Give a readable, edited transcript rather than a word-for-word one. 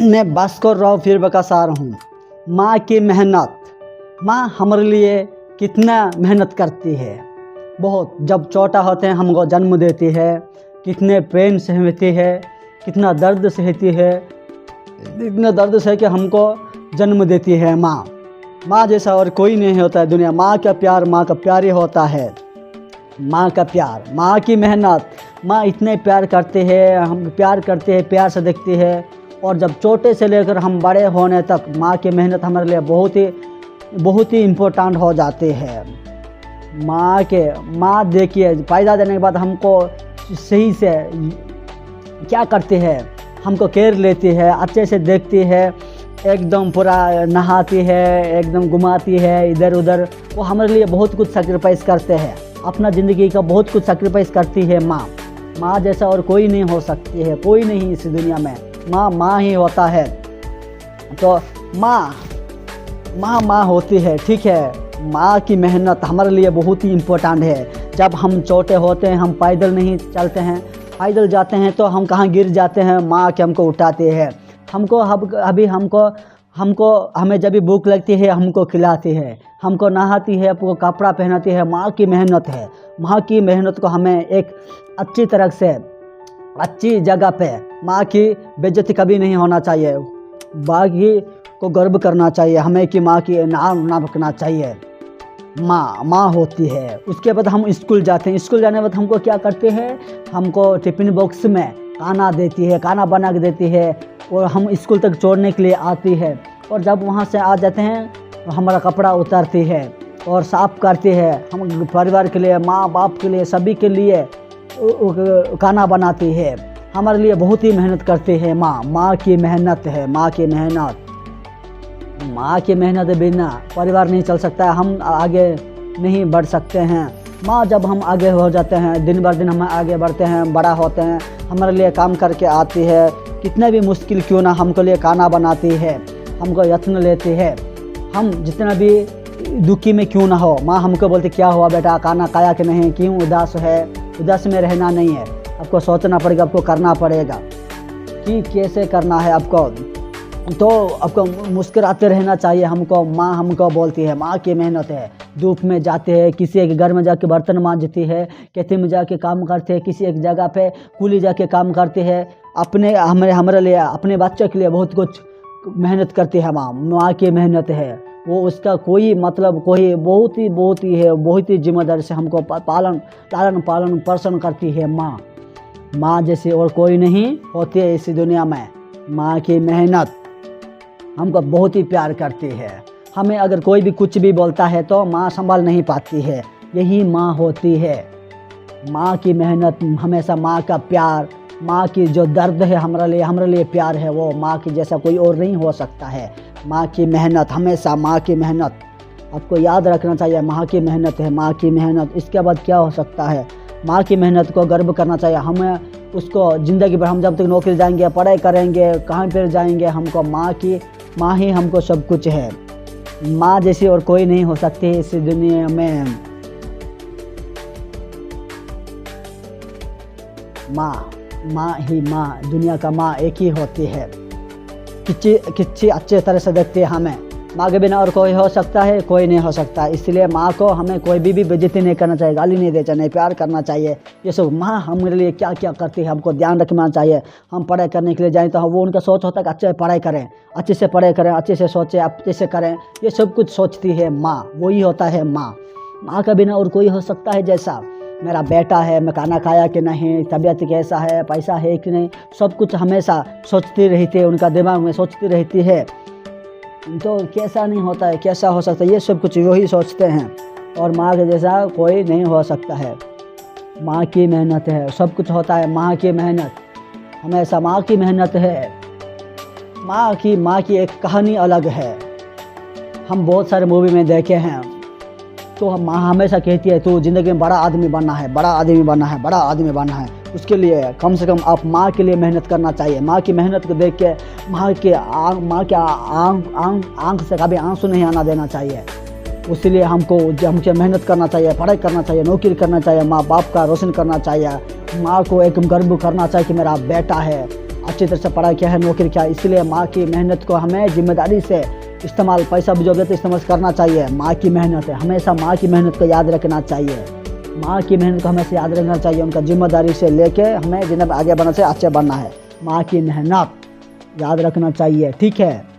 मैं बस कर रहा हूँ फिर बता रहा हूँ। माँ की मेहनत, माँ हमारे लिए कितना मेहनत करती है। बहुत, जब छोटा होते हैं हमको जन्म देती है, कितने प्रेम से सहती है, कितना दर्द सहती है, इतना दर्द सह के हमको जन्म देती है माँ। माँ जैसा और कोई नहीं होता है दुनिया। माँ का प्यार माँ का प्यार ही होता है। माँ का प्यार, माँ की मेहनत, माँ इतने प्यार करते हैं, हम प्यार करते हैं, प्यार से देखती है। और जब छोटे से लेकर हम बड़े होने तक माँ की मेहनत हमारे लिए बहुत ही इम्पोर्टेंट हो जाती है। माँ देखिए पैदा देने के बाद हमको सही से क्या करती है, हमको केयर लेती है, अच्छे से देखती है, एकदम पूरा नहाती है, एकदम घुमाती है इधर उधर। वो हमारे लिए बहुत कुछ सैक्रिफाइस करते हैं, अपना ज़िंदगी का बहुत कुछ सैक्रिफाइस करती है माँ। माँ जैसा और कोई नहीं हो सकती है, कोई नहीं इस दुनिया में। माँ ही होता है। तो माँ होती है, ठीक है। माँ की मेहनत हमारे लिए बहुत ही इम्पोर्टेंट है। जब हम छोटे होते हैं हम पैदल नहीं चलते हैं, पैदल जाते हैं तो हम कहाँ गिर जाते हैं, माँ के हमको उठाती है। हमें जब भी भूख लगती है हमको खिलाती है, हमको नहाती है, हमको कपड़ा पहनाती है। माँ की मेहनत है। माँ की मेहनत को हमें एक अच्छी तरह से अच्छी जगह पे, माँ की बेइज्जती कभी नहीं होना चाहिए। बाकी को गर्व करना चाहिए हमें कि माँ की नाम ना रखना चाहिए। माँ होती है। उसके बाद हम स्कूल जाते हैं। स्कूल जाने के बाद हमको क्या करते हैं, हमको टिफ़िन बॉक्स में खाना देती है, खाना बना के देती है और हम स्कूल तक छोड़ने के लिए आती है। और जब वहाँ से आ जाते हैं तो हमारा कपड़ा उतारती है और साफ़ करती है। हम परिवार के लिए, माँ बाप के लिए, सभी के लिए खाना बनाती है। हमारे लिए बहुत ही मेहनत करती है माँ की मेहनत है। माँ की मेहनत बिना परिवार नहीं चल सकता है, हम आगे नहीं बढ़ सकते हैं। माँ जब हम आगे हो जाते हैं, दिन बर दिन हम आगे बढ़ते हैं, बड़ा होते हैं, हमारे लिए काम करके आती है। कितना भी मुश्किल क्यों ना हमको लिए खाना बनाती है, हमको यत्न लेती है। हम जितना भी दुखी में क्यों ना हो, माँ हमको बोलती क्या हुआ बेटा, खाना खाया कि नहीं, क्यों उदास है। उदास में रहना नहीं है, आपको सोचना पड़ेगा, आपको करना पड़ेगा कि कैसे करना है आपको। तो आपको मुस्कुराते रहना चाहिए हमको। माँ हमको बोलती है, माँ की मेहनत है। धूप में जाते हैं, किसी एक घर में जाके बर्तन मांजती है, खेती में जाके काम करते हैं, किसी एक जगह पे कूली जाके काम करते हैं। हमारे लिए, अपने बच्चे के लिए बहुत कुछ मेहनत करती है माँ की मेहनत है। वो उसका कोई मतलब कोई बहुत ही जिम्मेदारी से हमको पालन पोषण करती है माँ जैसे और कोई नहीं होती है इस दुनिया में। माँ की मेहनत हमको बहुत ही प्यार करती है। हमें अगर कोई भी कुछ भी बोलता है तो माँ संभाल नहीं पाती है, यही माँ होती है। माँ की मेहनत हमेशा, माँ का प्यार, माँ की जो दर्द है हमारे लिए प्यार है, वो माँ की जैसा कोई और नहीं हो सकता है। माँ की मेहनत, हमेशा माँ की मेहनत आपको याद रखना चाहिए। माँ की मेहनत है, माँ की मेहनत। इसके बाद क्या हो सकता है, माँ की मेहनत को गर्व करना चाहिए हमें। उसको ज़िंदगी भर हम जब तक नौकरी जाएंगे, पढ़ाई करेंगे, कहाँ पर जाएंगे, हमको माँ ही हमको सब कुछ है। माँ जैसी और कोई नहीं हो सकती इस दुनिया में। माँ दुनिया का माँ एक ही होती है। कितनी अच्छे तरह से देखती है हमें। माँ के बिना और कोई हो सकता है, कोई नहीं हो सकता। इसलिए माँ को हमें कोई भी बेइज्जती नहीं करना चाहिए, गाली नहीं देना चाहिए, प्यार करना चाहिए। ये सब माँ हमारे लिए क्या क्या करती है हमको ध्यान रखना चाहिए। हम पढ़ाई करने के लिए जाएँ तो वो उनका सोच होता है कि अच्छे पढ़ाई करें, अच्छे से पढ़ाई करें, अच्छे से सोचें, अच्छे से करें। ये सब कुछ सोचती है माँ, वही होता है माँ के बिना और कोई हो सकता है। जैसा मेरा बेटा है, मैं खाना खाया कि नहीं, तबीयत कैसा है, पैसा है कि नहीं, सब कुछ हमेशा सोचती रहती है, उनका दिमाग में सोचती रहती है। तो कैसा नहीं होता है, कैसा हो सकता है, ये सब कुछ वही सोचते हैं। और माँ के जैसा कोई नहीं हो सकता है। माँ की मेहनत है, सब कुछ होता है माँ की मेहनत, हमेशा माँ की मेहनत है। माँ की एक कहानी अलग है। हम बहुत सारे मूवी में देखे हैं। तो हम माँ हमेशा कहती है तू ज़िंदगी में बड़ा आदमी बनना है। उसके लिए कम से कम आप माँ के लिए मेहनत करना चाहिए। माँ की मेहनत को देख के माँ के आँख से कभी आंसू नहीं आना देना चाहिए। उसलिए हमको मेहनत करना चाहिए, पढ़ाई करना चाहिए, नौकरी करना चाहिए, माँ बाप का रोशन करना चाहिए। माँ को एक गर्व करना चाहिए कि मेरा बेटा है, अच्छी तरह से पढ़ाई किया है, नौकरी किया है। इसलिए माँ की मेहनत को हमें जिम्मेदारी से इस्तेमाल, पैसा भी जो देते इस्तेमाल करना चाहिए। माँ की मेहनत है, हमेशा माँ की मेहनत को याद रखना चाहिए। माँ की मेहनत को हमेशा याद रखना चाहिए। उनका जिम्मेदारी से लेके हमें जिन्हें आगे बढ़ना से अच्छे बनना है। माँ की मेहनत याद रखना चाहिए, ठीक है।